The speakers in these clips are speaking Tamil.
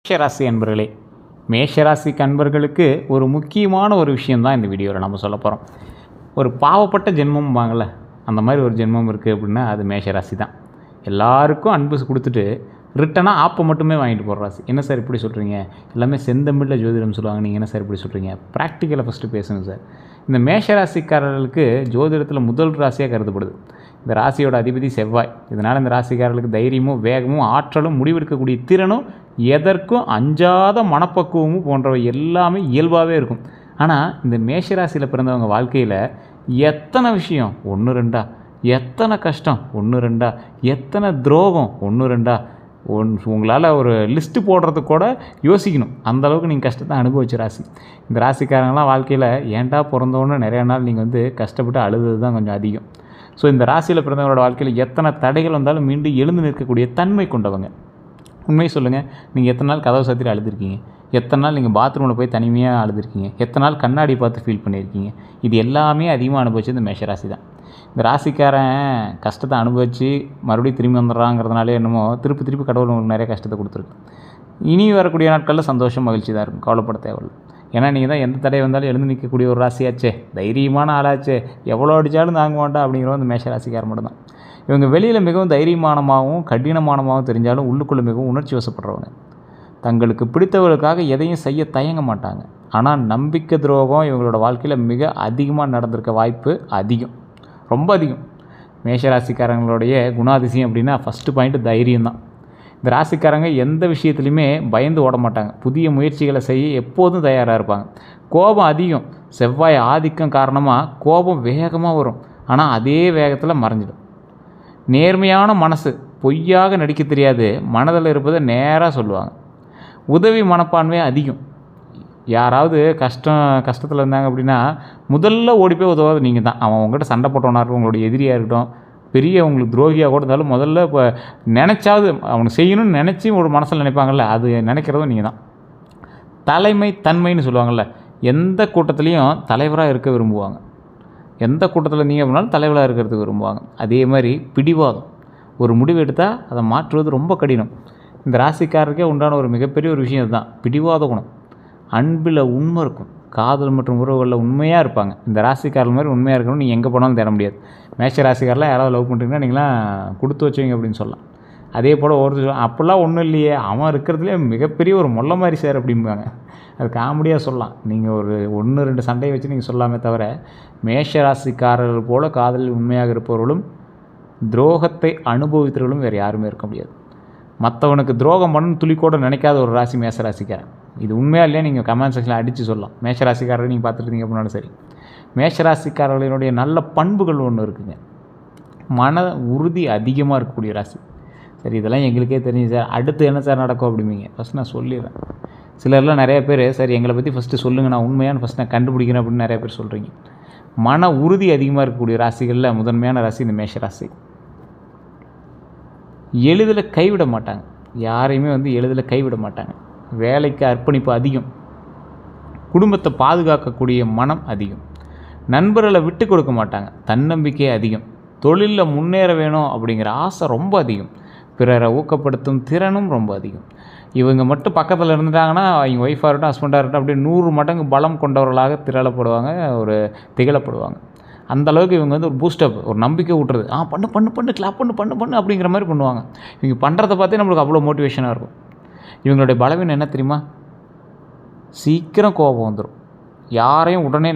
மேஷராசி அன்பர்களே, மேஷராசி அன்பர்களுக்கு ஒரு முக்கியமான ஒரு விஷயந்தான் இந்த வீடியோவில் நம்ம சொல்ல போகிறோம். ஒரு பாவப்பட்ட ஜென்மம்பாங்கள்ல, அந்த மாதிரி ஒரு ஜென்மம் இருக்குது அப்படின்னா அது மேஷராசி தான். எல்லாருக்கும் அன்பு கொடுத்துட்டு ரிட்டனாக ஆப்பை மட்டுமே வாங்கிட்டு போகிற ராசி. என்ன சார் இப்படி சொல்கிறீங்க? எல்லாமே செந்தமிழில் ஜோதிடம் சொல்லுவாங்க, நீங்கள் என்ன சார் இப்படி சொல்கிறீங்க? ப்ராக்டிக்கலை ஃபஸ்ட்டு பேசுங்க சார். இந்த மேஷராசிக்காரர்களுக்கு ஜோதிடத்தில் முதல் ராசியாக கருதப்படுது. இந்த ராசியோட அதிபதி செவ்வாய். இதனால் இந்த ராசிக்காரர்களுக்கு தைரியமும் வேகமும் ஆற்றலும் முடிவெடுக்கக்கூடிய திறனும் எதற்கும் அஞ்சாத மனப்பக்குவமும் போன்றவை எல்லாமே இயல்பாகவே இருக்கும். ஆனால் இந்த மேஷராசியில் பிறந்தவங்க வாழ்க்கையில் எத்தனை விஷயம் ஒன்று ரெண்டா, எத்தனை கஷ்டம் ஒன்று ரெண்டா, எத்தனை துரோகம் ஒன்று ரெண்டா, உங்களால் ஒரு லிஸ்ட்டு போடுறதுக்கு கூட யோசிக்கணும். அந்தளவுக்கு நீங்கள் கஷ்டத்தை அனுபவிச்ச ராசி. இந்த ராசிக்காரங்களாம் வாழ்க்கையில் ஏன்டா பிறந்தோன்னு நிறையா நாள் நீங்கள் கஷ்டப்பட்டு அழுது தான் கொஞ்சம் அதிகம். ஸோ இந்த ராசியில் பிறந்தவங்களோட வாழ்க்கையில் எத்தனை தடைகள் வந்தாலும் மீண்டும் எழுந்து நிற்கக்கூடிய தன்மை கொண்டவங்க. உண்மையை சொல்லுங்கள், நீங்கள் எத்தனை நாள் கதவை சாத்திட்டு அழுதுருக்கீங்க? எத்தனை நாள் நீங்கள் பாத்ரூமில் போய் தனிமையாக அழுதுருக்கீங்க? எத்தனை நாள் கண்ணாடி பார்த்து ஃபீல் பண்ணியிருக்கீங்க? இது எல்லாமே அதிகமாக அனுபவிச்சது இந்த மேஷராசி தான். இந்த ராசிக்காரன் கஷ்டத்தை அனுபவித்து மறுபடியும் திரும்பி வந்துடுறாங்கிறதுனாலே என்னமோ திருப்பி கடவுள் உங்களுக்கு நிறைய கஷ்டத்தை கொடுத்துருக்கு. இனி வரக்கூடிய நாட்களில் சந்தோஷம் மகிழ்ச்சி தான் இருக்கும், கவலைப்பட தேவையில்லை. ஏன்னா நீங்கள் தான் எந்த தடை வந்தாலும் எழுந்து நிற்கக்கூடிய ஒரு ராசியாச்சே, தைரியமான ஆளாச்சே, எவ்வளோ அடித்தாலும் தாங்க மாட்டா அப்படிங்கிறவங்க இந்த மேஷராசிக்காரன் மட்டும் தான். இவங்க வெளியில் மிகவும் தைரியமானமாகவும் கடினமானமாகவும் தெரிஞ்சாலும் உள்ளுக்குள்ளே மிகவும் உணர்ச்சி வசப்படுறவங்க. தங்களுக்கு பிடித்தவர்களுக்காக எதையும் செய்ய தயங்க மாட்டாங்க. ஆனால் நம்பிக்கை துரோகம் இவங்களோட வாழ்க்கையில் மிக அதிகமாக நடந்திருக்க வாய்ப்பு அதிகம், ரொம்ப அதிகம். மேஷராசிக்காரங்களுடைய குணாதிசயம் அப்படின்னா ஃபஸ்ட்டு பாயிண்ட்டு தைரியம் தான். இந்த ராசிக்காரங்க எந்த விஷயத்துலையுமே பயந்து ஓட மாட்டாங்க. புதிய முயற்சிகளை செய்ய எப்போதும் தயாராக இருப்பாங்க. கோபம் அதிகம். செவ்வாய் ஆதிக்கம் காரணமாக கோபம் வேகமாக வரும், ஆனால் அதே வேகத்தில் மறைஞ்சிடும். நேர்மையான மனசு, பொய்யாக நடிக்க தெரியாது, மனதில் இருப்பதை நேராக சொல்லுவாங்க. உதவி மனப்பான்மை அதிகம். யாராவது கஷ்டத்தில் இருந்தாங்க அப்படின்னா முதல்ல ஓடி போய் உதவாது நீங்கள் தான். அவன் உங்கள்கிட்ட சண்டை போட்டவனாக இருக்கட்டும், உங்களுடைய எதிரியாக இருக்கட்டும், பெரிய உங்களுக்கு துரோகியாக கூட இருந்தாலும் முதல்ல இப்போ நினச்சாவது அவனுக்கு செய்யணும்னு நினச்சி ஒரு மனசில் நினைப்பாங்கள்ல, அது நினைக்கிறதும் நீங்கள் தான். தலைமை தன்மைன்னு சொல்லுவாங்கள்ல, எந்த கூட்டத்துலேயும் தலைவராக இருக்க விரும்புவாங்க. எந்த கூட்டத்தில் நீங்கள் அப்படின்னாலும் தலைவராக இருக்கிறதுக்கு விரும்புவாங்க. அதே மாதிரி பிடிவாதம். ஒரு முடிவு எடுத்தால் அதை மாற்றுவது ரொம்ப கடினம். இந்த ராசிக்காரருக்கே உண்டான ஒரு மிகப்பெரிய ஒரு விஷயம் இதுதான், பிடிவாத குணம். அன்பில் உண்மை இருக்கும், காதல் மற்றும் உறவுகளில் உண்மையாக இருப்பாங்க. இந்த ராசிக்காரர் மாதிரி உண்மையாக இருக்கணும் நீங்கள் எங்கே போனாலும் தேட முடியாது. மேஷ ராசிக்காரெலாம் யாராவது லவ் பண்ணுறீங்கன்னா நீங்களாம் கொடுத்து வச்சுவீங்க அப்படின்னு சொல்லலாம். அதே போல் ஒருத்தர் அப்படிலாம் ஒன்றும் இல்லையே, அவன் இருக்கிறதுலே மிகப்பெரிய ஒரு மொல்ல மாதிரி சார் அப்படிம்பாங்க. அது காமெடியாக சொல்லலாம். நீங்கள் ஒரு 1-2 சண்டையை வச்சு நீங்கள் சொல்லாமே தவிர, மேஷ ராசிக்காரர்கள் போல் காதலில் உண்மையாக இருப்பவர்களும் துரோகத்தை அனுபவித்தவர்களும் வேறு யாருமே இருக்க முடியாது. மற்றவனுக்கு துரோகம் பண்ணு துளிக்கூட நினைக்காத ஒரு ராசி மேஷராசிக்காரன். இது உண்மையாக இல்லையா நீங்கள் கமெண்ட் செக்ஷனில் அடித்து சொல்லலாம். மேஷராசிக்காரரை நீங்கள் பார்த்துருக்கீங்க அப்படின்னாலும் சரி. மேஷராசிக்காரர்களினுடைய நல்ல பண்புகள் ஒன்று இருக்குங்க. மன உறுதி அதிகமாக இருக்கக்கூடிய ராசி. சரி, இதெல்லாம் எங்களுக்கே தெரியும் சார், அடுத்து என்ன சார் நடக்கும் அப்படிம்பீங்க. ஃபஸ்ட் நான் சொல்லிடுறேன். சிலர்லாம் நிறைய பேர் சரி எங்களை பற்றி ஃபஸ்ட்டு சொல்லுங்கள், நான் உண்மையான ஃபஸ்ட் நான் கண்டுபிடிக்கிறேன் அப்படின்னு நிறைய பேர் சொல்கிறீங்க. மன உறுதி அதிகமாக இருக்கக்கூடிய ராசிகளில் முதன்மையான ராசி இந்த மேஷராசி. எளிதில் கைவிட மாட்டாங்க, யாரையுமே எளிதில் கைவிட மாட்டாங்க. வேலைக்கு அர்ப்பணிப்பு அதிகம். குடும்பத்தை பாதுகாக்கக்கூடிய மனம் அதிகம். நண்பர்களை விட்டு கொடுக்க மாட்டாங்க, தன்னம்பிக்கை அதிகம். தொழிலில் முன்னேற வேணும் அப்படிங்கிற ஆசை ரொம்ப அதிகம். பிறரை ஊக்கப்படுத்தும் திறனும் ரொம்ப அதிகம். இவங்க மட்டும் பக்கத்தில் இருந்துட்டாங்கன்னா அவங்க ஒய்ஃபாக இருக்கட்டும் ஹஸ்பண்டாக இருக்கட்டும் அப்படியே 100 மடங்கு பலம் கொண்டவர்களாக திகழப்படுவாங்க. அந்தளவுக்கு இவங்க ஒரு பூஸ்டப், ஒரு நம்பிக்கை ஊட்டுறது. பண்ணு கிளாப் பண்ணு அப்படிங்கிற மாதிரி பண்ணுவாங்க. இவங்க பண்ணுறதை பார்த்தே நம்மளுக்கு அவ்வளோ மோட்டிவேஷனாக இருக்கும். இவங்களுடைய பலவீனம் என்ன தெரியுமா? சீக்கிரம் கோபம் வந்துடும். யாரையும் உடனே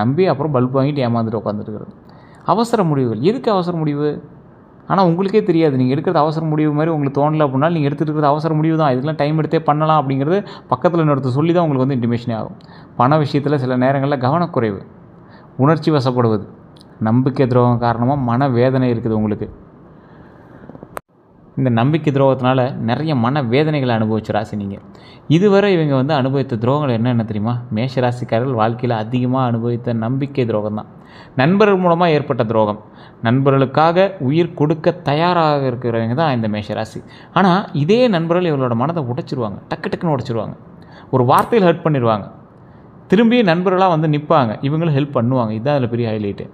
நம்பி அப்புறம் பல்ப் வாங்கிட்டு ஏமாந்துட்டு உட்காந்துருக்கிறது. அவசர முடிவுகள். எதுக்கு அவசர முடிவு? ஆனால் உங்களுக்கே தெரியாது. நீங்கள் எடுக்கிறது அவசர முடிவு மாதிரி உங்களுக்கு தோணலை அப்படின்னா நீங்கள் எடுத்துகிட்டு இருக்கிறது அவசர முடிவு தான். இதுக்கெல்லாம் டைம் எடுத்தே பண்ணலாம் அப்படிங்கிறது பக்கத்தில் இன்னொருத்தர் சொல்லி தான் உங்களுக்கு இன்டிமேஷனே ஆகும். பண விஷயத்தில் சில நேரங்களில் கவனக்குறைவு, உணர்ச்சி வசப்படுவது, நம்பிக்கை துரோகம் காரணமாக மன வேதனை இருக்குது உங்களுக்கு. இந்த நம்பிக்கை துரோகத்தினால நிறைய மன வேதனைகளை அனுபவிச்ச ராசி நீங்கள். இதுவரை இவங்க அனுபவித்த துரோகங்கள் என்னென்ன தெரியுமா? மேஷ ராசிக்காரர்கள் வாழ்க்கையில் அதிகமாக அனுபவித்த நம்பிக்கை துரோகம் தான். நண்பர்கள் மூலமாக ஏற்பட்ட துரோகம். நண்பர்களுக்காக உயிர் கொடுக்க தயாராக இருக்கிறவங்க தான் இந்த மேஷராசி. ஆனால் இதே நண்பர்கள் இவங்களோட மனதை உடைச்சிருவாங்க, டக்குன்னு உடைச்சிருவாங்க. ஒரு வார்த்தையில் ஹெல்ப் பண்ணிடுவாங்க, திரும்பி நண்பர்களாக நிற்பாங்க, இவங்களும் ஹெல்ப் பண்ணுவாங்க. இதுதான் அதில் பெரிய ஹைலைட்டு.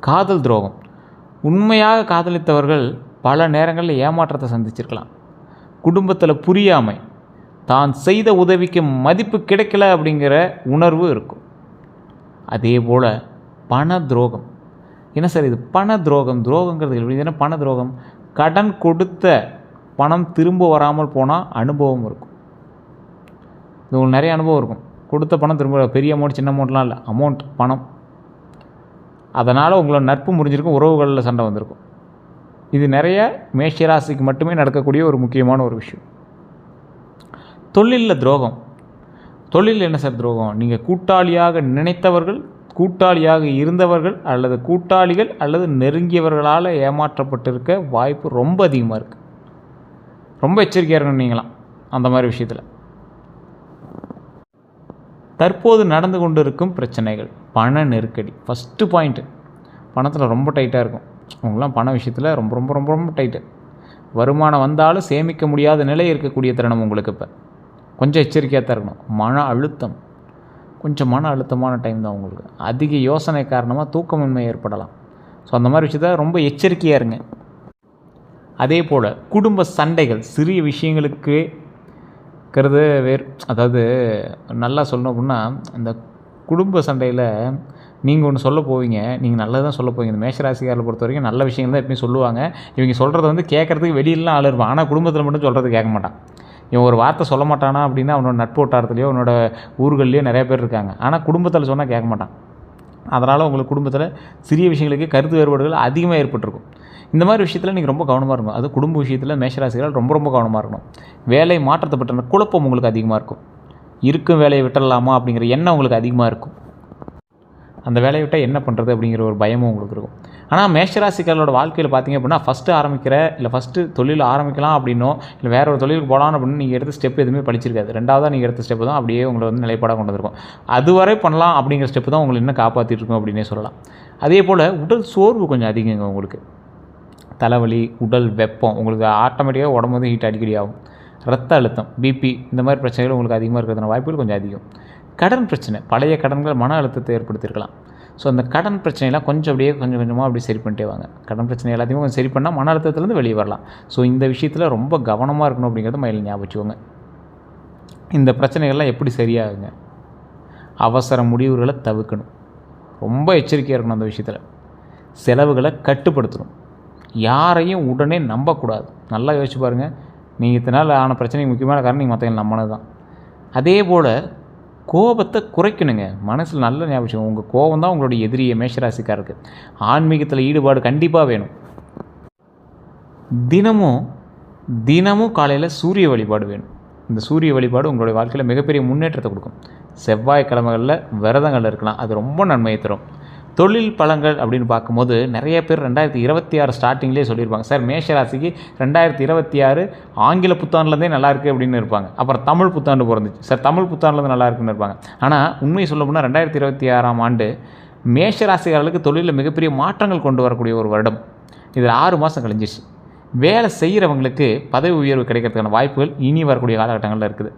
காதல் துரோகம். உண்மையாக காதலித்தவர்கள் பல நேரங்களில் ஏமாற்றத்தை சந்திச்சிருக்கலாம். குடும்பத்தில் புரியாமை, தான் செய்த உதவிக்கு மதிப்பு கிடைக்கல அப்படிங்கிற உணர்வு இருக்கும். அதே போல் பண துரோகம். என்ன சார் இது பண துரோகம்? துரோகங்கிறது எப்படின்னா பண துரோகம், கடன் கொடுத்த பணம் திரும்ப வராமல் போனால் அனுபவம் இருக்கும். இது உங்களுக்கு நிறைய அனுபவம் இருக்கும். கொடுத்த பணம் திரும்ப, பெரிய அமௌண்ட் சின்ன அமௌண்ட்லாம் இல்லை, அமௌண்ட் பணம். அதனால் உங்களோட நட்பு முறிஞ்சிருக்கும், உறவுகளில் சண்டை வந்திருக்கும். இது நிறைய மேஷராசிக்கு மட்டுமே நடக்கக்கூடிய ஒரு முக்கியமான ஒரு விஷயம். தொழிலில் துரோகம். தொழில் என்ன சார் துரோகம்? நீங்கள் கூட்டாளியாக நினைத்தவர்கள், கூட்டாளியாக இருந்தவர்கள் அல்லது கூட்டாளிகள் அல்லது நெருங்கியவர்களால் ஏமாற்றப்பட்டிருக்க வாய்ப்பு ரொம்ப அதிகமாக இருக்குது. ரொம்ப எச்சரிக்கையாக இருக்கணும் நீங்களாம் அந்த மாதிரி விஷயத்தில். தற்போது நடந்து கொண்டு இருக்கும் பிரச்சனைகள், பண நெருக்கடி. ஃபஸ்ட்டு பாயிண்ட்டு, பணத்தில் ரொம்ப டைட்டாக இருக்கும். உங்களாம் பண விஷயத்தில் ரொம்ப ரொம்ப ரொம்ப ரொம்ப டைட்டு. வருமானம் வந்தாலும் சேமிக்க முடியாத நிலை இருக்கக்கூடிய தருணம் உங்களுக்கு. இப்போ கொஞ்சம் எச்சரிக்கையாக தான் இருக்கணும். மன அழுத்தம், கொஞ்சம் மன அழுத்தமான டைம் தான் உங்களுக்கு. அதிக யோசனை காரணமாக தூக்கமின்மை ஏற்படலாம். ஸோ அந்த மாதிரி விஷயத்த ரொம்ப எச்சரிக்கையாக இருங்க. அதே போல் குடும்ப சண்டைகள், சிறிய விஷயங்களுக்கு இருக்கிறது வேறு. அதாவது நல்லா சொல்லணும் அப்படின்னா, இந்த குடும்ப சண்டையில் நீங்கள் ஒன்று சொல்ல போவீங்க, நீங்கள் நல்லது தான் சொல்ல போவீங்க. இந்த மேஷராசிக்காரரை பொறுத்த வரைக்கும் நல்ல விஷயங்கள் தான் எப்பயும் சொல்லுவாங்க. இவங்க சொல்கிறத வந்து கேட்குறதுக்கு வெளியிலாம் ஆள் இருப்பான், ஆனால் குடும்பத்தில் மட்டும் சொல்கிறது கேட்க மாட்டான். இவன் ஒரு வார்த்தை சொல்ல மாட்டானா அப்படின்னா அவனோட நட்பு வட்டாரத்துலையோ அவனோட ஊர்கள்லேயோ நிறைய பேர் இருக்காங்க, ஆனால் குடும்பத்தில் சொன்னால் கேட்க மாட்டான். அதனால் உங்களுக்கு குடும்பத்தில் சிறிய விஷயங்களுக்கு கருத்து வேறுபாடுகள் அதிகமாக ஏற்பட்டிருக்கும். இந்த மாதிரி விஷயத்தில் நீங்கள் ரொம்ப கவனமாக இருக்கணும். அது குடும்ப விஷயத்தில் மேஷராசிகள் ரொம்ப ரொம்ப கவனமாக இருக்கணும். வேலை மாற்றத்தை பற்றின குழப்பம் உங்களுக்கு அதிகமாக இருக்கும். இருக்கும் வேலையை விட்டுடலாமா அப்படிங்கிற எண்ணம் உங்களுக்கு அதிகமாக இருக்கும். அந்த வேலையை விட்டால் என்ன பண்ணுறது அப்படிங்கிற ஒரு பயமும் உங்களுக்கு இருக்கும். ஆனால் மேஷராசிக்காரோட வாழ்க்கையில் பார்த்தீங்க அப்படின்னா, ஃபஸ்ட்டு ஆரம்பிக்கிற இல்லை ஃபஸ்ட்டு தொழில் ஆரம்பிக்கலாம் அப்படின்னோ இல்லை வேறு ஒரு தொழிலுக்கு போகலாம் அப்படின்னு நீங்கள் எடுத்த ஸ்டெப் எதுவுமே படிச்சிருக்காது. ரெண்டாவதாக நீங்கள் எடுத்த ஸ்டெப்பு தான் அப்படியே உங்களை வந்து நிலைப்பாடாக கொண்டு வந்திருக்கும். அதுவரை பண்ணலாம் அப்படிங்கிற ஸ்டெப்பு தான் உங்களை இன்னும் காப்பாற்றிட்டு இருக்கும் அப்படின்னே சொல்லலாம். அதே போல் உடல் சோர்வு கொஞ்சம் அதிகங்க உங்களுக்கு. தலைவலி, உடல் வெப்பம், உங்களுக்கு ஆட்டோமேட்டிக்காக உடம்பு வந்து ஹீட் அடிக்கடி ஆகும். ரத்த அழுத்தம், பிபி, இந்த மாதிரி பிரச்சனைகள் உங்களுக்கு அதிகமாக இருக்கிறதுன வாய்ப்புகள் கொஞ்சம் அதிகம். கடன் பிரச்சனை, பழைய கடன்கள் மன அழுத்தத்தை ஏற்படுத்தியிருக்கலாம். ஸோ அந்த கடன் பிரச்சனைலாம் கொஞ்சம் கொஞ்சமாக அப்படி சரி பண்ணிட்டே வாங்க. கடன் பிரச்சனை எல்லாத்தையும் கொஞ்சம் சரி பண்ணால் மன அழுத்தத்துலேருந்து வெளியே வரலாம். ஸோ இந்த விஷயத்தில் ரொம்ப கவனமாக இருக்கணும் அப்படிங்கிறத மைண்டில் ஞாபகம் வச்சுக்கோங்க. இந்த பிரச்சனைகள்லாம் எப்படி சரியாகுங்க? அவசர முடிவுகளை தவிர்க்கணும். ரொம்ப எச்சரிக்கையாக இருக்கணும் அந்த விஷயத்தில். செலவுகளை கட்டுப்படுத்தணும். யாரையும் உடனே நம்பக்கூடாது. நல்லா யோசிச்சு பாருங்கள். நீங்கள் இத்தனை நாள் ஆன பிரச்சனைக்கு முக்கியமான காரணம் நீங்கள் மற்றவங்க நம்பினது தான். அதே போல் கோபத்தை குறைக்கணுங்க. மனசில் நல்ல ஞாபகம், உங்கள் கோபம் தான் உங்களுடைய எதிரியை மேஷராசிக்காருக்கு. ஆன்மீகத்தில் ஈடுபாடு கண்டிப்பாக வேணும். தினமும் காலையில் சூரிய வழிபாடு வேணும். இந்த சூரிய வழிபாடு உங்களுடைய வாழ்க்கையில் மிகப்பெரிய முன்னேற்றத்தை கொடுக்கும். செவ்வாய்க்கிழமைகளில் விரதங்கள் இருக்கலாம், அது ரொம்ப நன்மையை தரும். தொழில் பலங்கள் அப்படின்னு பார்க்கும்போது நிறைய பேர் 2026 ஸ்டார்டிங்லேயே சொல்லியிருப்பாங்க, சார் மேஷராசிக்கு 2026 ஆங்கில புத்தாண்டுலேருந்தே நல்லாயிருக்கு அப்படின்னு இருப்பாங்க. அப்புறம் தமிழ் புத்தாண்டு பிறந்துச்சு, சார் தமிழ் புத்தாண்டுலேருந்து நல்லா இருக்குன்னு இருப்பாங்க. ஆனால் உண்மையை சொல்ல போனால் 2026ஆம் ஆண்டு மேஷராசிக்காரர்களுக்கு தொழிலில் மிகப்பெரிய மாற்றங்கள் கொண்டு வரக்கூடிய ஒரு வருடம். இதில் 6 மாதம் கழிஞ்சிச்சு. வேலை செய்கிறவங்களுக்கு பதவி உயர்வு கிடைக்கிறதுக்கான வாய்ப்புகள் இனி வரக்கூடிய காலகட்டங்களில் இருக்குது.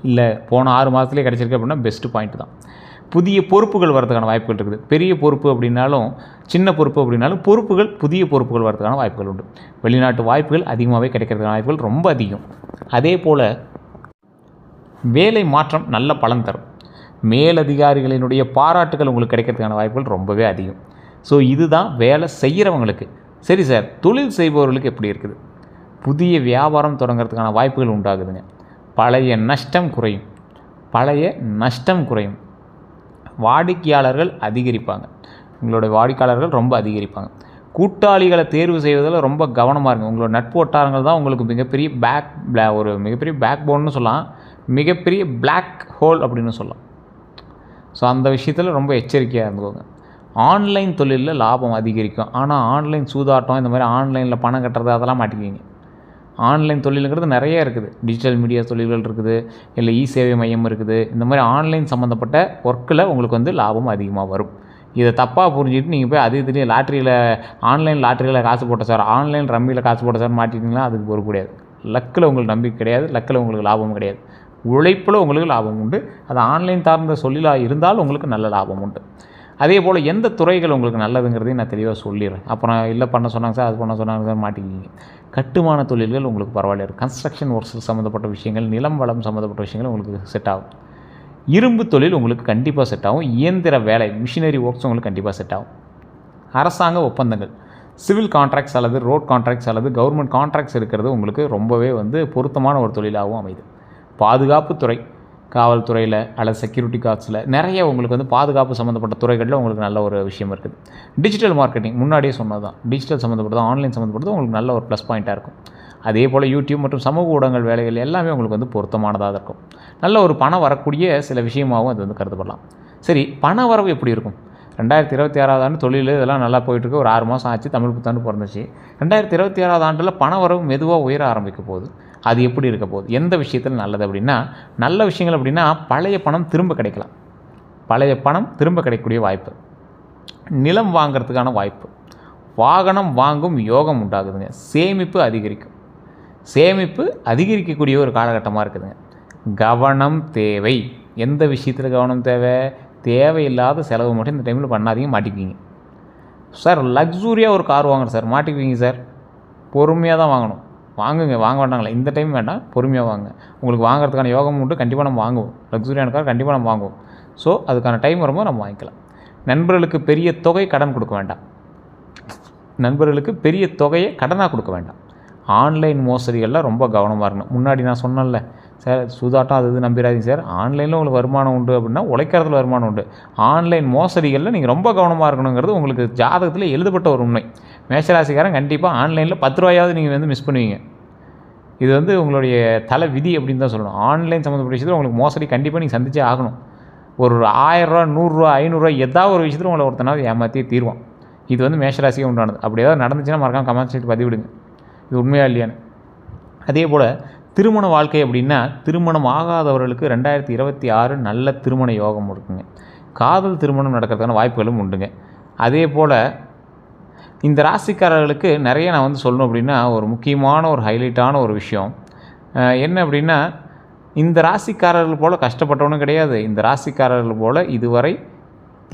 இல்லை போன 6 மாதத்துலேயே கிடச்சிருக்கு அப்படின்னா பெஸ்ட்டு பாயிண்ட் தான். புதிய பொறுப்புகள் வரதுக்கான வாய்ப்புகள் இருக்குது. பெரிய பொறுப்பு அப்படின்னாலும் சின்ன பொறுப்பு அப்படின்னாலும் புதிய பொறுப்புகள் வரதுக்கான வாய்ப்புகள் உண்டு. வெளிநாட்டு வாய்ப்புகள் அதிகமாகவே கிடைக்கிறதுக்கான வாய்ப்புகள் ரொம்ப அதிகம். அதே போல் வேலை மாற்றம் நல்ல பலன் தரும். மேலதிகாரிகளினுடைய பாராட்டுகள் உங்களுக்கு கிடைக்கிறதுக்கான வாய்ப்புகள் ரொம்பவே அதிகம். ஸோ இதுதான் வேலை செய்கிறவங்களுக்கு. சரி சார், தொழில் செய்பவர்களுக்கு எப்படி இருக்குது? புதிய வியாபாரம் தொடங்கிறதுக்கான வாய்ப்புகள் உண்டாகுதுங்க. பழைய நஷ்டம் குறையும். வாடிக்கையாளர்கள் அதிகரிப்பாங்க. உங்களுடைய வாடிக்கையாளர்கள் ரொம்ப அதிகரிப்பாங்க. கூட்டாளிகளை தேர்வு செய்வதில் ரொம்ப கவனமாக இருங்க. உங்களோட நட்பு வட்டாரங்கள் தான் உங்களுக்கு மிகப்பெரிய மிகப்பெரிய பேக் போன்னு சொல்லலாம், மிகப்பெரிய பிளாக் ஹோல் அப்படின்னு சொல்லலாம். ஸோ அந்த விஷயத்தில் ரொம்ப எச்சரிக்கையாக இருந்துக்கோங்க. ஆன்லைன் தொழிலில் லாபம் அதிகரிக்கும். ஆனால் ஆன்லைன் சூதாட்டம், இந்த மாதிரி ஆன்லைனில் பணம் கட்டுறது அதெல்லாம் மாட்டிக்குவீங்க. ஆன்லைன் தொழிலுங்கிறது நிறைய இருக்குது. டிஜிட்டல் மீடியா தொழில்கள் இருக்குது, இல்லை சேவை மையம் இருக்குது. இந்த மாதிரி ஆன்லைன் சம்மந்தப்பட்ட ஒர்க்கில் உங்களுக்கு வந்து லாபம் அதிகமாக வரும். இதை தப்பாக புரிஞ்சுட்டு நீங்கள் போய் திடீர்னு ஆன்லைன் லாட்ரியில் காசு போட்ட சார், ஆன்லைன் ரம்மியில் காசு போட்ட சார் மாட்டிட்டிங்கன்னா அதுக்கு பொறுப்பு கிடையாது. லக்கில் உங்களுக்கு நம்பிக்கை கிடையாது, லக்கில் உங்களுக்கு லாபம் கிடையாது. உழைப்பில் உங்களுக்கு லாபம் உண்டு. அது ஆன்லைன் சார்ந்த தொழிலாக இருந்தாலும் உங்களுக்கு நல்ல லாபம் உண்டு. அதே போல் எந்த துறைகள் உங்களுக்கு நல்லதுங்கிறதையும் நான் தெளிவாக சொல்லிடுறேன். அப்புறம் இல்லை பண்ண சொன்னாங்க சார், அது பண்ண சொன்னாங்க சார் மாட்டிக்கிங்க. கட்டுமான தொழில்கள் உங்களுக்கு பரவாயில்ல இருக்கும். கன்ஸ்ட்ரக்ஷன் ஒர்க்ஸ் சம்மந்தப்பட்ட விஷயங்கள், நிலம் வளம் சம்மந்தப்பட்ட விஷயங்கள் உங்களுக்கு செட் ஆகும். இரும்பு தொழில் உங்களுக்கு கண்டிப்பாக செட் ஆகும். இயந்திர வேலை, மிஷினரி ஒர்க்ஸ் உங்களுக்கு கண்டிப்பாக செட் ஆகும். அரசாங்க ஒப்பந்தங்கள், சிவில் கான்ட்ராக்ட்ஸ் அல்லது ரோட் கான்ட்ராக்ட்ஸ் அல்லது கவர்மெண்ட் கான்ட்ராக்ட்ஸ் இருக்கிறது உங்களுக்கு ரொம்பவே பொருத்தமான ஒரு தொழிலாகவும் அமையுது. பாதுகாப்புத்துறை, காவல்துறையில் அல்லது செக்யூரிட்டி கார்ட்ஸில் நிறைய உங்களுக்கு பாதுகாப்பு சம்மந்தப்பட்ட துறைகளில் உங்களுக்கு நல்ல ஒரு விஷயம் இருக்குது. டிஜிட்டல் மார்க்கெட்டிங் முன்னாடியே சொன்னது தான். டிஜிட்டல் சம்மந்தப்பட்டது, ஆன்லைன் சம்மந்தப்பட்டது உங்களுக்கு நல்ல ஒரு ப்ளஸ் பாயிண்ட்டாக இருக்கும். அதே போல் யூடியூப் மற்றும் சமூக ஊடகங்கள் வேலைகள் எல்லாமே உங்களுக்கு பொருத்தமானதாக இருக்கும். நல்ல ஒரு பணம் வரக்கூடிய சில விஷயமாகவும் அது கருதப்படலாம். சரி, பண வரவு எப்படி இருக்கும்? 2026 ஆண்டு தொழில் இதெல்லாம் நல்லா போயிட்டுருக்கு. ஒரு 6 மாதம் ஆச்சு, தமிழ் புத்தாண்டு பிறந்துச்சு. 2026 ஆண்டில் பண வரவு மெதுவாக உயர ஆரம்பிக்க போகுது. அது எப்படி இருக்க போகுது? எந்த விஷயத்தில் நல்லது அப்படின்னா, நல்ல விஷயங்கள் அப்படின்னா பழைய பணம் திரும்ப கிடைக்கலாம். பழைய பணம் திரும்ப கிடைக்கக்கூடிய வாய்ப்பு, நிலம் வாங்கிறதுக்கான வாய்ப்பு, வாகனம் வாங்கும் யோகம் உண்டாகுதுங்க. சேமிப்பு அதிகரிக்கும். சேமிப்பு அதிகரிக்கக்கூடிய ஒரு காலகட்டமாக இருக்குதுங்க. கவனம் தேவை. எந்த விஷயத்தில் கவனம் தேவை? தேவையில்லாத செலவு மட்டும் இந்த டைமில் பண்ணாதீங்க, மாட்டிக்குவீங்க. சார் லக்ஸூரியாக ஒரு கார் வாங்குறேன் சார், மாட்டிக்குவீங்க சார். பொறுமையாக தான் வாங்கணும். வாங்குங்க, வாங்க வேண்டாங்களே, இந்த டைம் வேண்டாம், பொறுமையாக வாங்க. உங்களுக்கு வாங்குறதுக்கான யோகம் உண்டு, கண்டிப்பாக நம்ம வாங்குவோம். லக்ஸூரியான கார் கண்டிப்பாக நம்ம வாங்குவோம். ஸோ அதுக்கான டைம் வரும்போது நம்ம வாங்கிக்கலாம். நண்பர்களுக்கு பெரிய தொகை கடன் கொடுக்க வேண்டாம். நண்பர்களுக்கு பெரிய தொகையை கடனாக கொடுக்க வேண்டாம். ஆன்லைன் மோசடிகளில் ரொம்ப கவனமாக இருக்கணும். முன்னாடி நான் சொன்னேன்ல சார், சூதாட்டம் அது இது நம்பிடாதீங்க சார். ஆன்லைனில் உங்களுக்கு வருமானம் உண்டு அப்படின்னா உழைக்கிறதுல வருமானம் உண்டு. ஆன்லைன் மோசடிகளில் நீங்கள் ரொம்ப கவனமாக இருக்கணுங்கிறது உங்களுக்கு ஜாதகத்தில் எழுதப்பட்ட ஒரு உண்மை. மேஷராசிக்காரன் கண்டிப்பாக ஆன்லைனில் 10 ரூபாயாவது நீங்கள் மிஸ் பண்ணுவீங்க. இது உங்களுடைய தலை விதி அப்படின்னு தான் சொல்லணும். ஆன்லைன் சம்மந்தப்பட்ட விஷயத்தில் உங்களுக்கு மோசடி கண்டிப்பாக நீங்கள் சந்திச்சே ஆகணும். ஒரு 1000 ரூபா, 100 ரூபா, 500 ரூபா ஏதாவது ஒரு விஷயத்தில் உங்களை ஒருத்தனாவது ஏமாற்றியே தீர்வான். இது மேஷராசிக்கு உண்டானது. அப்படி ஏதாவது நடந்துச்சுன்னா மறக்காமல் கமெண்ட் செக்ஷனில் பதிவிடுங்க, இது உண்மையாக இல்லையான்னு. அதே போல் திருமண வாழ்க்கை அப்படின்னா, திருமணம் ஆகாதவர்களுக்கு 2026 நல்ல திருமண யோகம் இருக்குங்க. காதல் திருமணம் நடக்கிறதுக்கான வாய்ப்புகளும் உண்டுங்க. அதே போல் இந்த ராசிக்காரர்களுக்கு நிறைய நான் சொல்லணும் அப்படின்னா, ஒரு முக்கியமான ஒரு ஹைலைட்டான ஒரு விஷயம் என்ன அப்படின்னா, இந்த ராசிக்காரர்கள் போல் கஷ்டப்பட்டவனும் கிடையாது, இந்த ராசிக்காரர்கள் போல் இதுவரை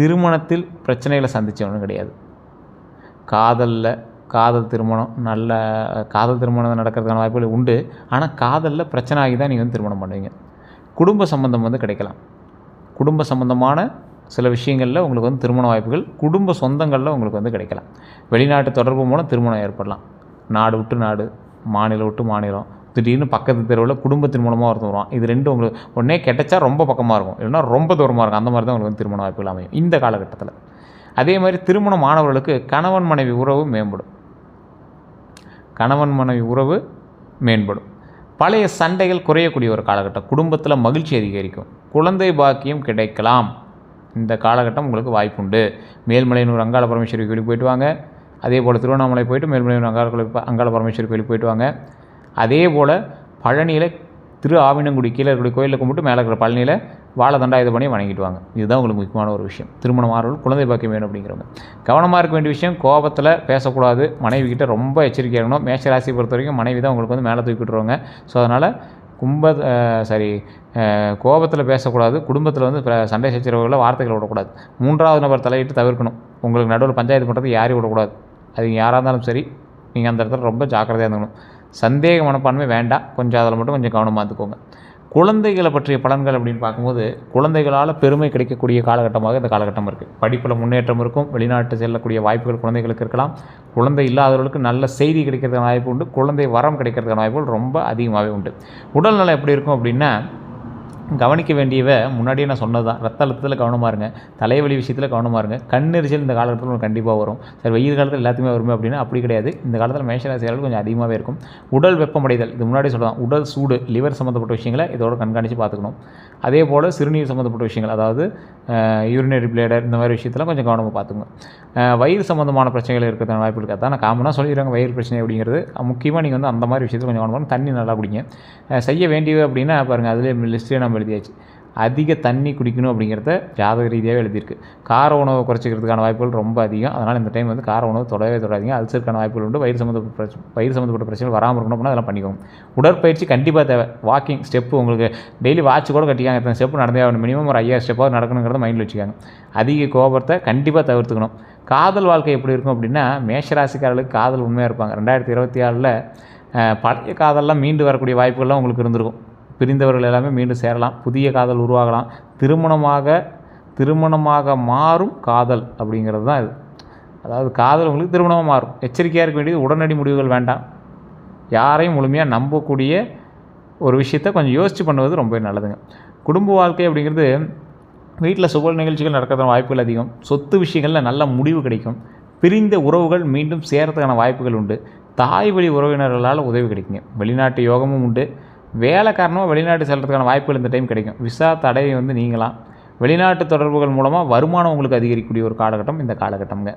திருமணத்தில் பிரச்சனைகளை சந்தித்தவனும் கிடையாது. காதல் திருமணம், நல்ல காதல் திருமணம் நடக்கிறதுக்கான வாய்ப்புகள் உண்டு. ஆனால் காதலில் பிரச்சனை ஆகி தான் நீங்கள் திருமணம் பண்ணுவீங்க. குடும்ப சம்பந்தம் கிடைக்கலாம். குடும்ப சம்பந்தமான சில விஷயங்களில் உங்களுக்கு திருமண வாய்ப்புகள் குடும்ப சொந்தங்களில் உங்களுக்கு கிடைக்கலாம். வெளிநாட்டு தொடர்பு மூலம் திருமணம் ஏற்படலாம். நாடு விட்டு நாடு, மாநிலம் விட்டு மாநிலம், திடீர்னு பக்கத்து தெருவில் குடும்பத்தின் மூலமாக ஒருத்தர் வருவான். இது ரெண்டும் உங்களுக்கு ஒன்றே கிடைச்சா ரொம்ப பக்கமாக இருக்கும், இல்லைன்னா ரொம்ப தூரமாக இருக்கும். அந்த மாதிரி தான் உங்களுக்கு திருமண வாய்ப்புகள் அமையும் இந்த காலகட்டத்தில். அதே மாதிரி திருமணம் ஆனவர்களுக்கு கணவன் மனைவி உறவு மேம்படும். கணவன் மனைவி உறவு மேம்படும். பழைய சண்டைகள் குறையக்கூடிய ஒரு காலகட்டம். குடும்பத்தில் மகிழ்ச்சி அதிகரிக்கும். குழந்தை பாக்கியம் கிடைக்கலாம். இந்த காலகட்டம் உங்களுக்கு வாய்ப்புண்டு. மேல்மலையனூர் அங்காள பரமேஸ்வரி கோயிலுக்கு போயிட்டு வாங்க. அதே போல் திருவண்ணாமலை போயிட்டு மேல்மலையனூர் அங்காள பரமேஸ்வரி கோயிலுக்கு போயிட்டு வாங்க. அதே போல் பழனியில் திரு ஆவினங்குடி கீழே இருக்கக்கூடிய கோயிலில் கும்பிட்டு மேலே இருக்கிற பழனியில் வாழை தண்டாயுத பண்ணி வணங்கிட்டு வாங்க. இதுதான் உங்களுக்கு முக்கியமான ஒரு விஷயம். திருமணம் ஆறவர்கள் குழந்தை பாக்கியம் வேணும் அப்படிங்கிறவங்க கவனமாக இருக்க வேண்டிய விஷயம், கோபத்தில் பேசக்கூடாது. மனைவி கிட்ட ரொம்ப எச்சரிக்கையாக இருக்கணும். மேஷராசியை பொறுத்த வரைக்கும் மனைவி தான் உங்களுக்கு மேலே தூக்கிட்டுருவாங்க. ஸோ அதனால் கோபத்தில் பேசக்கூடாது. குடும்பத்தில் சண்டை சச்சரவுகளில் வார்த்தைகள் விடக்கூடாது. 3வது நபர் தலையிட்டு தவிர்க்கணும். உங்களுக்கு நடுவில் பஞ்சாயத்து பண்ணுறது யாரையும் விடக்கூடாது. அது யாராக இருந்தாலும் சரி, நீங்கள் அந்த இடத்துல ரொம்ப ஜாக்கிரதையாக இருந்துக்கணும். சந்தேக மனப்பான்மை வேண்டாம். கொஞ்சம் அதில் மட்டும் கொஞ்சம் கவனமாக இருந்துக்கோங்க. குழந்தைகளை பற்றிய பலன்கள் அப்படின்னு பார்க்கும்போது, குழந்தைகளால் பெருமை கிடைக்கக்கூடிய காலகட்டமாக இந்த காலகட்டம் இருக்குது. படிப்பில் முன்னேற்றம் இருக்கும். வெளிநாட்டு செல்லக்கூடிய வாய்ப்புகள் குழந்தைகளுக்கு இருக்கலாம். குழந்தை இல்லாதவர்களுக்கு நல்ல செய்தி கிடைக்கிறதுக்கான வாய்ப்பு உண்டு. குழந்தை வரம் கிடைக்கிறதுக்கான வாய்ப்புகள் ரொம்ப அதிகமாகவே உண்டு. உடல்நலம் எப்படி இருக்கும் அப்படின்னா, கவனிக்க வேண்டியவை முன்னாடியே நான் சொன்னது தான். ரத்த அழுத்தத்தில் கவனமாக இருங்க. தலைவலி விஷயத்தில் கவனமாக இருங்க. கண்ணெரிச்சல் இந்த காலகட்டத்தில் உங்களுக்கு கண்டிப்பாக வரும். சரி, வெயில் காலத்தில் எல்லாத்துக்குமே வருமே அப்படின்னா அப்படி கிடையாது. இந்த காலத்தில் மேஷராசியாளர்கள் கொஞ்சம் அதிகமாகவே இருக்கும். உடல் வெப்பமடைதல், இது முன்னாடி சொல்லலாம். உடல் சூடு, லிவர் சம்மந்தப்பட்ட விஷயங்களை இதோட கண்காணித்து பார்த்துக்கணும். அதே போல் சிறுநீர் சம்மந்தப்பட்ட விஷயங்கள், அதாவது யூரினரி பிளேடர், இந்த மாதிரி விஷயத்தில் கொஞ்சம் கவனமாக பார்த்துக்கணும். வயிறு சம்மந்தமான பிரச்சனைகள் இருக்கிறதுக்கான வாய்ப்பு இருக்காது. தான் நான் காமனாக சொல்லிடுறாங்க வயிறு பிரச்சனை அப்படிங்கிறது. முக்கியமாக நீங்கள் அந்த மாதிரி விஷயத்தில் கொஞ்சம் கவனமாக தண்ணி நல்லா குடிங்க. செய்ய வேண்டியது அப்படின்னா பாருங்கள், அதிலே லிஸ்ட்டே நம்ம எழுதியாச்சு. அதிக தண்ணி குடிக்கணும் அப்படிங்கிறத ஜாதக ரீதியாகவே எழுதியிருக்கு. கார உணவை குறைச்சிக்கிறதுக்கான வாய்ப்புகள் ரொம்ப அதிகம். அதனால் இந்த டைம் வந்து கார உணவு தொடாதீங்க. அல்சருக்கான வாய்ப்புகள் உண்டு. வயிறு சம்மந்தப்பட்ட பிரச்சனைகள் வராமல் இருக்கணும் அப்படின்னா அதெல்லாம் பண்ணிக்கோங்க. உடற்பயிற்சி கண்டிப்பாக தேவை. வாக்கிங் ஸ்டெப்பு உங்களுக்கு டெய்லி வாட்ச் கூட கட்டிக்காங்க. எத்தனை ஸ்டெப்பு நடந்தே ஆகணும். மினிமம் ஒரு 5000 ஸ்டெப்பாவது நடக்கணுங்கிறத மைண்டில் வச்சுக்காங்க. அதிக கோபத்தை கண்டிப்பாக தவிர்த்துக்கணும். காதல் வாழ்க்கை எப்படி இருக்கும் அப்படின்னா, மேஷராசிக்காரர்களுக்கு காதல் உண்மையாக இருப்பாங்க. 2024 பழைய காதல்லாம் மீண்டு வரக்கூடிய வாய்ப்புகள்லாம் உங்களுக்கு இருந்திருக்கும். பிரிந்தவர்கள் எல்லாமே மீண்டும் சேரலாம். புதிய காதல் உருவாகலாம். திருமணமாக மாறும் காதல் அப்படிங்கிறது தான் இது. அதாவது காதல் உங்களுக்கு திருமணமாக மாறும். எச்சரிக்கையாக இருக்க வேண்டியது உடனடி முடிவுகள் வேண்டாம். யாரையும் முழுமையாக நம்பக்கூடிய ஒரு விஷயத்தை கொஞ்சம் யோசித்து பண்ணுவது ரொம்ப நல்லதுங்க. குடும்ப வாழ்க்கை அப்படிங்கிறது வீட்டில் சுப நிகழ்ச்சிகள் நடக்கிறதுக்கான வாய்ப்புகள் அதிகம். சொத்து விஷயங்களில் நல்ல முடிவு கிடைக்கும். பிரிந்த உறவுகள் மீண்டும் சேரத்துக்கான வாய்ப்புகள் உண்டு. தாய் வழி உறவினர்களால் உதவி கிடைக்குங்க. வெளிநாட்டு யோகமும் உண்டு. வேலை காரணமாக வெளிநாட்டு செல்கிறதுக்கான வாய்ப்புகள் இந்த டைம் கிடைக்கும். விசா தடை வந்து நீங்களாம். வெளிநாட்டு தொடர்புகள் மூலமாக வருமானம் உங்களுக்கு அதிகரிக்கக்கூடிய ஒரு காலகட்டம் இந்த காலகட்டம்ங்க.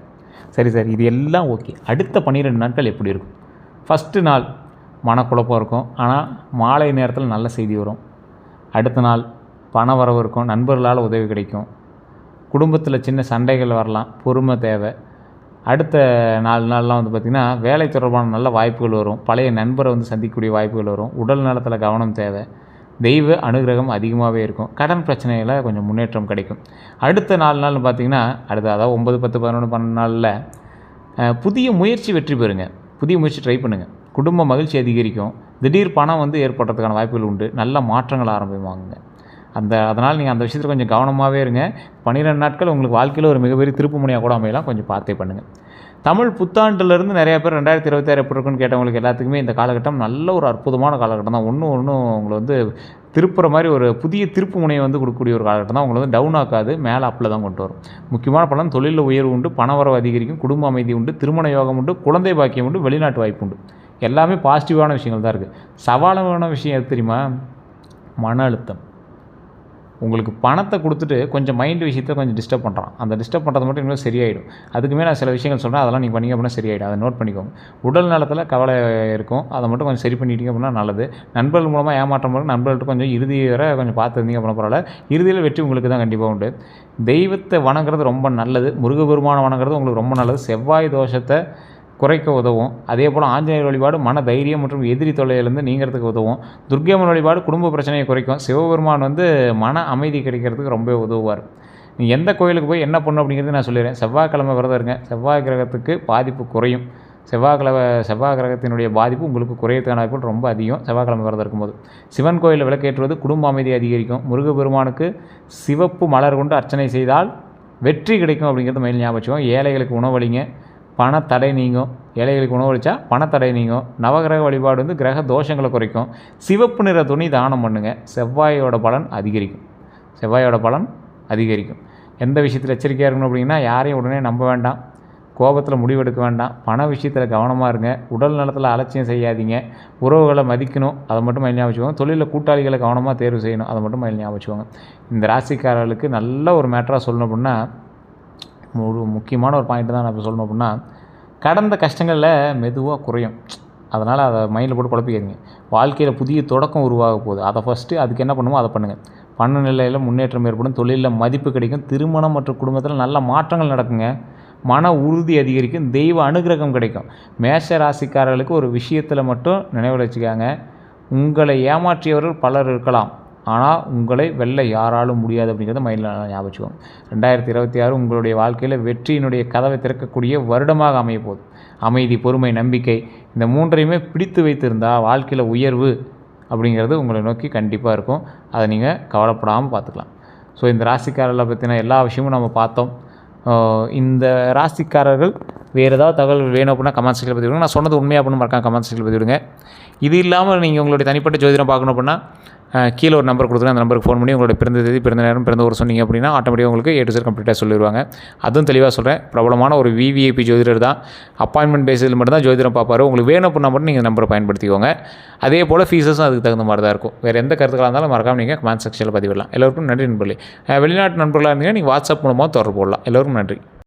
சரி சார், இது எல்லாம் ஓகே. அடுத்த 12 நாட்கள் எப்படி இருக்கும்? ஃபஸ்ட்டு நாள் மனக்குழப்பம் இருக்கும். ஆனால் மாலை நேரத்தில் நல்ல செய்தி வரும். அடுத்த நாள் பண வரவு இருக்கும். நண்பர்களால் உதவி கிடைக்கும். குடும்பத்தில் சின்ன சண்டைகள் வரலாம். பொறுமை தேவை. அடுத்த 4 நாள்லாம் வந்து பார்த்திங்கன்னா வேலை தொடர்பான நல்ல வாய்ப்புகள் வரும். பழைய நண்பரை வந்து சந்திக்கக்கூடிய வாய்ப்புகள் வரும். உடல் நலத்தில் கவனம் தேவை. தெய்வ அனுகிரகம் அதிகமாகவே இருக்கும். கடன் பிரச்சனையில் கொஞ்சம் முன்னேற்றம் கிடைக்கும். அடுத்த 4 நாள்னு பார்த்திங்கன்னா அதாவது 9, 10, 11, 12 நாளில் புதிய முயற்சி வெற்றி பெறுங்க. புதிய முயற்சி ட்ரை பண்ணுங்கள். குடும்ப மகிழ்ச்சி அதிகரிக்கும். திடீர் பணம் வந்து ஏற்படுறதுக்கான வாய்ப்புகள் உண்டு. நல்ல மாற்றங்கள் ஆரம்பிப்பாங்க. அதனால் நீங்கள் அந்த விஷயத்தில் கொஞ்சம் கவனமாகவே இருங்க. 12 நாட்கள் உங்களுக்கு வாழ்க்கையில் ஒரு மிகப்பெரிய திருப்பு முனையாக கூட அமையலாம். கொஞ்சம் பார்த்தே பண்ணுங்கள். தமிழ் புத்தாண்டுலேருந்து நிறையா பேர் 2026 எப்படி இருக்குன்னு கேட்டவங்களுக்கு எல்லாத்துக்குமே இந்த காலகட்டம் நல்ல ஒரு அற்புதமான காலகட்டம் தான். ஒன்றும் உங்களை வந்து திருப்புற மாதிரி ஒரு புதிய திருப்பு முனையை வந்து கொடுக்கக்கூடிய ஒரு காலகட்டம் தான். உங்களை வந்து டவுன் ஆக்காது, மேலே அப்பில் தான் கொண்டு வரும். முக்கியமான பலன் தொழிலில் உயர்வு உண்டு. பணவரவு அதிகரிக்கும். குடும்ப அமைதி உண்டு. திருமண யோகம் உண்டு. குழந்தை பாக்கியம் உண்டு. வெளிநாட்டு வாய்ப்பு உண்டு. எல்லாமே பாசிட்டிவான விஷயங்கள் தான் இருக்குது. சவாலான விஷயம் எது தெரியுமா? மன அழுத்தம். உங்களுக்கு பணத்தை கொடுத்துட்டு கொஞ்சம் மைண்டு விஷயத்தை கொஞ்சம் டிஸ்டர்ப் பண்ணுறான். அந்த டிஸ்டர்ப் பண்ணுறது மட்டும் இன்னும் சரியாயிடும். அதுக்குமே நான் சில விஷயங்கள் சொல்கிறேன். அதெல்லாம் நீங்கள் பண்ணிங்க அப்படின்னா சரியாயிடும். அதை நோட் பண்ணிக்கோங்க. உடல் நலத்தில் கவலை இருக்கும். அதை மட்டும் கொஞ்சம் சரி பண்ணிட்டீங்க அப்படின்னா நல்லது. நண்பர்கள் மூலமாக ஏமாற்றம் வரும். நண்பர்கள்ட்ட கொஞ்சம் இறுதி வரை கொஞ்சம் பார்த்துருந்தீங்க அப்படின்னா பரவாயில்ல. இறுதியில் வெற்றி உங்களுக்கு தான் கண்டிப்பாக உண்டு. தெய்வத்தை வணங்குறது ரொம்ப நல்லது. முருகபெருமானை வணங்குறது உங்களுக்கு ரொம்ப நல்லது. செவ்வாய் தோஷத்தை குறைக்க உதவும். அதே போல் ஆஞ்சநேயர் வழிபாடு மன தைரியம் மற்றும் எதிரி தொல்லையிலேருந்து நீங்கிறதுக்கு உதவும். துர்க்கையம்மன் வழிபாடு குடும்ப பிரச்சனையை குறைக்கும். சிவபெருமான் வந்து மன அமைதி கிடைக்கிறதுக்கு ரொம்ப உதவுவார். நீங்கள் எந்த கோயிலுக்கு போய் என்ன பண்ணணும் அப்படிங்கிறது நான் சொல்லிடுறேன். செவ்வாய்க்கிழமை விரதம் இருங்க. செவ்வாய் கிரகத்துக்கு பாதிப்பு குறையும். செவ்வாய் கிரகத்தினுடைய பாதிப்பு உங்களுக்கு குறையறதுக்கான வாய்ப்புகள் ரொம்ப அதிகம். செவ்வாய்க்கிழமை விரதம் இருக்கும்போது சிவன் கோயிலில் விளக்கேற்றுவது குடும்ப அமைதி அதிகரிக்கும். முருகப்பெருமானுக்கு சிவப்பு மலர் கொண்டு அர்ச்சனை செய்தால் வெற்றி கிடைக்கும் அப்படிங்கிறது மைண்ட் ஞாபகம் வச்சுக்கோங்க. ஏழைகளுக்கு உணவளிங்க. பணத்தடை நீங்கும். ஏழைகளுக்கு உணவளித்தா பணத்தடை நீங்கும். நவகிரக வழிபாடு வந்து கிரக தோஷங்களை குறைக்கும். சிவப்பு நிற துணி தானம் பண்ணுங்கள். செவ்வாயோட பலன் அதிகரிக்கும். எந்த விஷயத்தில் எச்சரிக்கையாக இருக்கணும் அப்படின்னா, யாரையும் உடனே நம்ப வேண்டாம். கோபத்தில் முடிவெடுக்க வேண்டாம். பண விஷயத்தில் கவனமாக இருங்க. உடல் நலத்தில் அலட்சியம் செய்யாதீங்க. உறவுகளை மதிக்கணும். அதை மட்டும் மைண்ட் ஞாபகம் வச்சுக்கோங்க. தொழிலில் கூட்டாளிகளை கவனமாக தேர்வு செய்யணும். அதை மட்டும் மைண்ட் ஞாபகம் வச்சுக்கோங்க. இந்த ராசிக்காரர்களுக்கு நல்ல ஒரு மேட்டராக சொல்லணும் அப்படின்னா, ஒரு முக்கியமான ஒரு பாயிண்ட் தான் நான் இப்போ சொல்லணும் அப்படின்னா, கடந்த கஷ்டங்களில் மெதுவாக குறையும். அதனால் அதை மைண்டில் போட்டு குழப்பிக்காதீங்க. வாழ்க்கையில் புதிய தொடக்கம் உருவாக போகுது. அதை ஃபஸ்ட்டு அதுக்கு என்ன பண்ணுமோ அதை பண்ணுங்கள். பண நிலையில் முன்னேற்றம் ஏற்படும். தொழிலில் மதிப்பு கிடைக்கும். திருமணம் மற்றும் குடும்பத்தில் நல்ல மாற்றங்கள் நடக்குங்க. மன உறுதி அதிகரிக்கும். தெய்வ அனுகிரகம் கிடைக்கும். மேஷ ராசிக்காரர்களுக்கு ஒரு விஷயத்தில் மட்டும் நினைவில் வச்சுக்காங்க. உங்களை ஏமாற்றியவர்கள் பலர் இருக்கலாம். ஆனால் உங்களை வெல்ல யாராலும் முடியாது அப்படிங்கிறத மைண்டில் ஞாபகம் வச்சுக்கோங்க. 2026 உங்களுடைய வாழ்க்கையில் வெற்றியினுடைய கதவை திறக்கக்கூடிய வருடமாக அமைய போகுது. அமைதி, பொறுமை, நம்பிக்கை இந்த 3ஐயுமே பிடித்து வைத்திருந்தால் வாழ்க்கையில் உயர்வு அப்படிங்கிறது உங்களை நோக்கி கண்டிப்பாக இருக்கும். அதை நீங்கள் கவலைப்படாமல் பார்த்துக்கலாம். ஸோ இந்த ராசிக்காரர்களை பற்றின எல்லா விஷயமும் நம்ம பார்த்தோம். இந்த ராசிக்காரர்கள் வேறு ஏதாவது தகவல் வேணும் அப்படின்னா கமெண்ட் செக்ஷனில் பதிவிடுங்க. நான் சொன்னது உண்மையாக அப்படின்னு மறக்காம கமெண்ட் செக்ஷனில் பதிவிடுங்க. இது இல்லாமல் நீங்கள் உங்களுடைய தனிப்பட்ட ஜோதிடம் பார்க்கணும் அப்படின்னா கீழே ஒரு நம்பர் கொடுத்துருங்க. அந்த நம்பருக்கு ஃபோன் பண்ணி உங்களோட பிறந்த தேதி, பிறந்த நேரம், பிறந்த ஊர் சொன்னீங்க அப்படின்னா ஆட்டோமேட்டிக்காக உங்களுக்கு A to Z கம்ப்ளீட்டாக சொல்லிடுவாங்க. அதுவும் தெளிவாக சொல்கிறேன். பிரபலமான ஒரு VVIP ஜோதிடர் தான். அப்பாயின்மெண்ட் பேஸில் மட்டும் தான் ஜோதிடம் பார்ப்பார். உங்களுக்கு வேணும் அப்படின்னா மட்டும் நீங்கள் நம்பரை பயன்படுத்திக்கோங்க. அதே போல் ஃபீஸஸும் அதுக்கு தகுந்த மாதிரி தான் இருக்கும். வேறு எந்த கருத்துக்களாக இருந்தாலும் மறக்காமல் நீங்கள் கமெண்ட் செக்ஷனில் பதிவிடலாம். எல்லோருக்கும் நன்றி நண்பர்களே. வெளிநாட்டு நண்பர்களாக இருந்தீங்கன்னா நீங்கள் வாட்ஸ்அப் மூலமாக தொடர்பு கொள்ளலாம். எல்லோருக்கும் நன்றி.